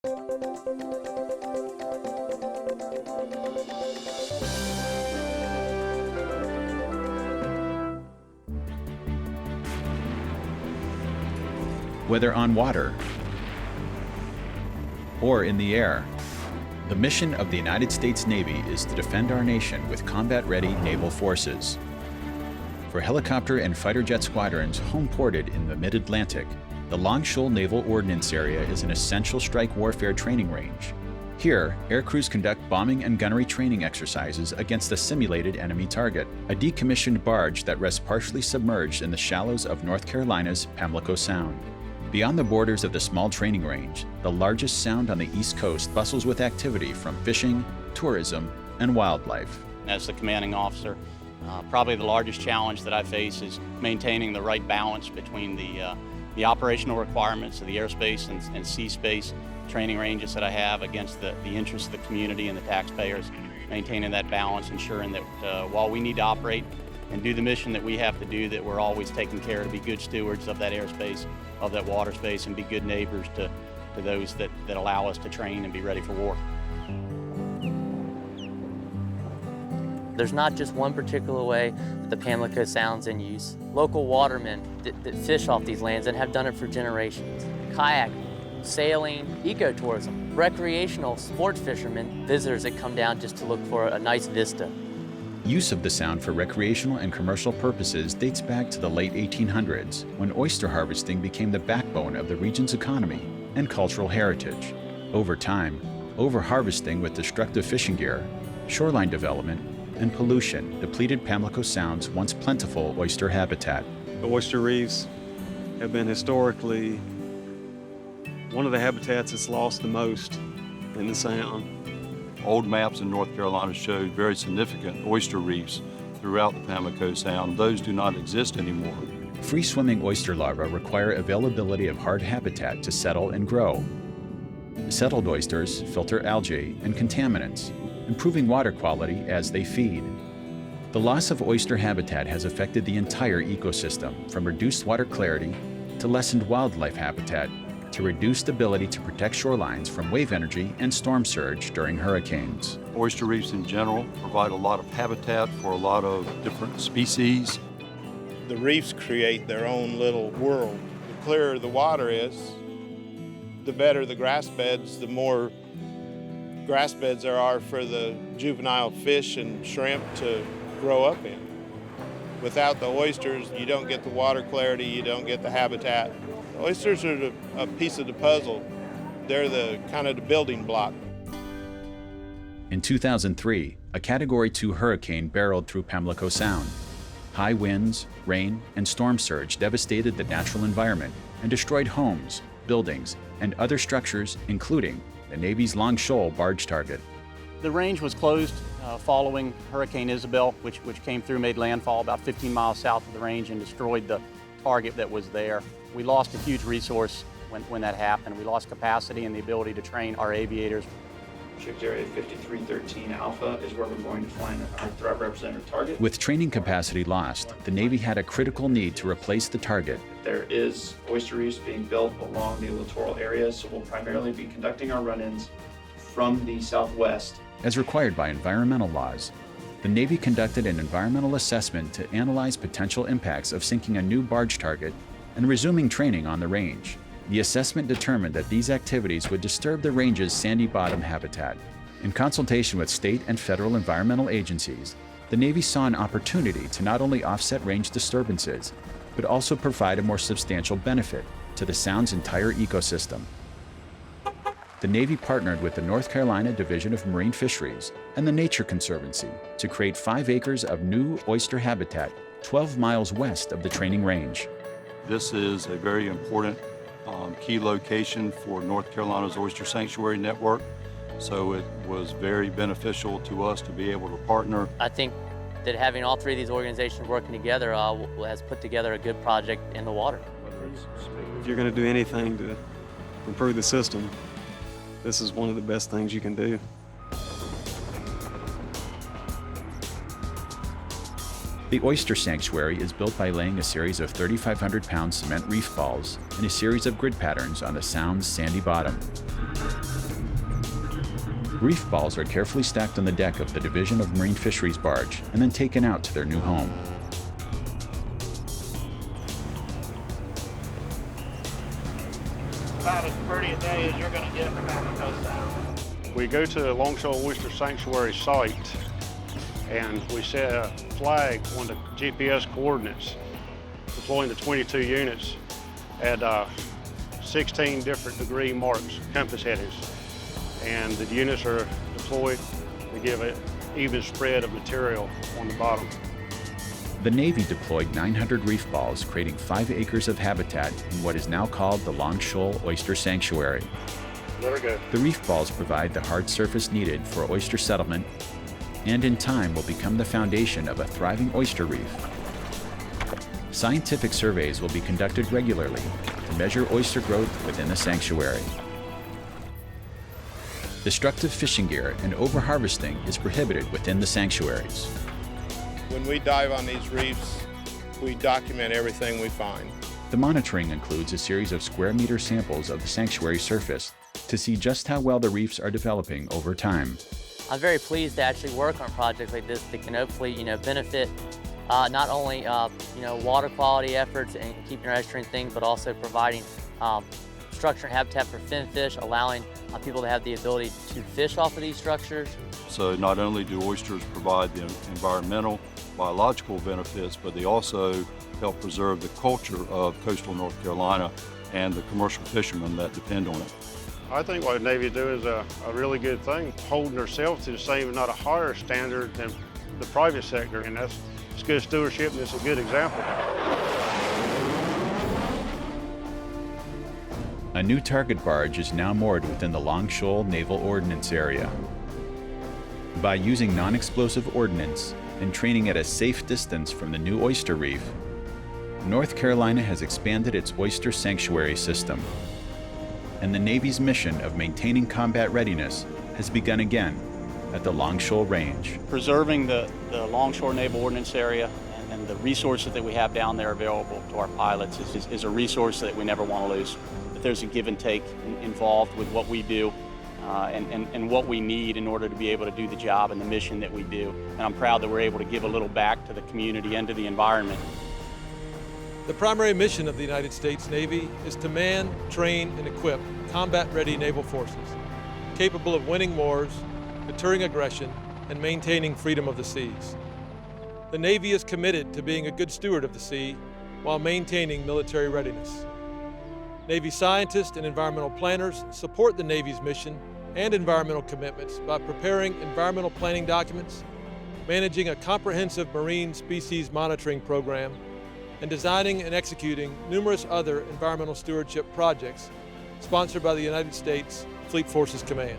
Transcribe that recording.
Whether on water or in the air, the mission of the United States Navy is to defend our nation with combat-ready naval forces. For helicopter and fighter jet squadrons home-ported in the mid-Atlantic, the Long Shoal Naval Ordnance Area is an essential strike warfare training range. Here, air crews conduct bombing and gunnery training exercises against a simulated enemy target, a decommissioned barge that rests partially submerged in the shallows of North Carolina's Pamlico Sound. Beyond the borders of the small training range, the largest sound on the East Coast bustles with activity from fishing, tourism, and wildlife. As the commanding officer, probably the largest challenge that I face is maintaining the right balance between the operational requirements of the airspace and sea space training ranges that I have against the interests of the community and the taxpayers, maintaining that balance, ensuring that while we need to operate and do the mission that we have to do, that we're always taking care to be good stewards of that airspace, of that water space, and be good neighbors to those that allow us to train and be ready for war. There's not just one particular way that the Pamlico Sound's in use. Local watermen that fish off these lands and have done it for generations. Kayaking, sailing, ecotourism, recreational sports fishermen, visitors that come down just to look for a nice vista. Use of the Sound for recreational and commercial purposes dates back to the late 1800s, when oyster harvesting became the backbone of the region's economy and cultural heritage. Over time, over-harvesting with destructive fishing gear, shoreline development, and pollution depleted Pamlico Sound's once plentiful oyster habitat. The oyster reefs have been historically one of the habitats that's lost the most in the Sound. Old maps in North Carolina showed very significant oyster reefs throughout the Pamlico Sound. Those do not exist anymore. Free-swimming oyster larvae require availability of hard habitat to settle and grow. Settled oysters filter algae and contaminants, improving water quality as they feed. The loss of oyster habitat has affected the entire ecosystem, from reduced water clarity to lessened wildlife habitat to reduced ability to protect shorelines from wave energy and storm surge during hurricanes. Oyster reefs in general provide a lot of habitat for a lot of different species. The reefs create their own little world. The clearer the water is, the better the grass beds, the more grass beds there are for the juvenile fish and shrimp to grow up in. Without the oysters, you don't get the water clarity, you don't get the habitat. The oysters are a piece of the puzzle. They're the kind of the building block. In 2003, a Category 2 hurricane barreled through Pamlico Sound. High winds, rain, and storm surge devastated the natural environment and destroyed homes, buildings, and other structures, including the Navy's Long Shoal barge target. The range was closed following Hurricane Isabel, which came through, made landfall about 15 miles south of the range and destroyed the target that was there. We lost a huge resource when that happened. We lost capacity and the ability to train our aviators. Restrict Area 5313 Alpha is where we're going to find our threat representative target. With training capacity lost, the Navy had a critical need to replace the target. There is oyster reefs being built along the littoral area, so we'll primarily be conducting our run-ins from the southwest. As required by environmental laws, the Navy conducted an environmental assessment to analyze potential impacts of sinking a new barge target and resuming training on the range. The assessment determined that these activities would disturb the range's sandy bottom habitat. In consultation with state and federal environmental agencies, the Navy saw an opportunity to not only offset range disturbances, but also provide a more substantial benefit to the Sound's entire ecosystem. The Navy partnered with the North Carolina Division of Marine Fisheries and the Nature Conservancy to create 5 acres of new oyster habitat 12 miles west of the training range. This is a very important key location for North Carolina's Oyster Sanctuary Network, so it was very beneficial to us to be able to partner. I think that having all 3 of these organizations working together has put together a good project in the water. If you're going to do anything to improve the system, this is one of the best things you can do. The Oyster Sanctuary is built by laying a series of 3,500-pound cement reef balls in a series of grid patterns on the Sound's sandy bottom. Reef balls are carefully stacked on the deck of the Division of Marine Fisheries barge and then taken out to their new home. About as pretty a day as you're going to get in the Mexico Sound. We go to the Longshore Oyster Sanctuary site and we set a flag on the GPS coordinates, deploying the 22 units at 16 different degree marks, compass headings. And the units are deployed to give an even spread of material on the bottom. The Navy deployed 900 reef balls, creating 5 acres of habitat in what is now called the Long Shoal Oyster Sanctuary. Let her go. The reef balls provide the hard surface needed for oyster settlement and in time will become the foundation of a thriving oyster reef. Scientific surveys will be conducted regularly to measure oyster growth within the sanctuary. Destructive fishing gear and over-harvesting is prohibited within the sanctuaries. When we dive on these reefs, we document everything we find. The monitoring includes a series of square meter samples of the sanctuary surface to see just how well the reefs are developing over time. I'm very pleased to actually work on projects like this that can hopefully, benefit not only, water quality efforts and keeping our estuarine things, but also providing structure and habitat for finfish, allowing people to have the ability to fish off of these structures. So not only do oysters provide the environmental, biological benefits, but they also help preserve the culture of coastal North Carolina and the commercial fishermen that depend on it. I think what the Navy do is a really good thing, holding themselves to the same, if not a higher standard than the private sector, and it's good stewardship and it's a good example. A new target barge is now moored within the Long Shoal Naval Ordnance Area. By using non-explosive ordnance and training at a safe distance from the new oyster reef, North Carolina has expanded its oyster sanctuary system, and the Navy's mission of maintaining combat readiness has begun again at the Long Shoal Range. Preserving the Longshore Naval Ordnance Area and the resources that we have down there available to our pilots is a resource that we never want to lose. That there's a give and take involved with what we do and what we need in order to be able to do the job and the mission that we do. And I'm proud that we're able to give a little back to the community and to the environment. The primary mission of the United States Navy is to man, train, and equip combat-ready naval forces, capable of winning wars, deterring aggression, and maintaining freedom of the seas. The Navy is committed to being a good steward of the sea while maintaining military readiness. Navy scientists and environmental planners support the Navy's mission and environmental commitments by preparing environmental planning documents, managing a comprehensive marine species monitoring program, and designing and executing numerous other environmental stewardship projects sponsored by the United States Fleet Forces Command.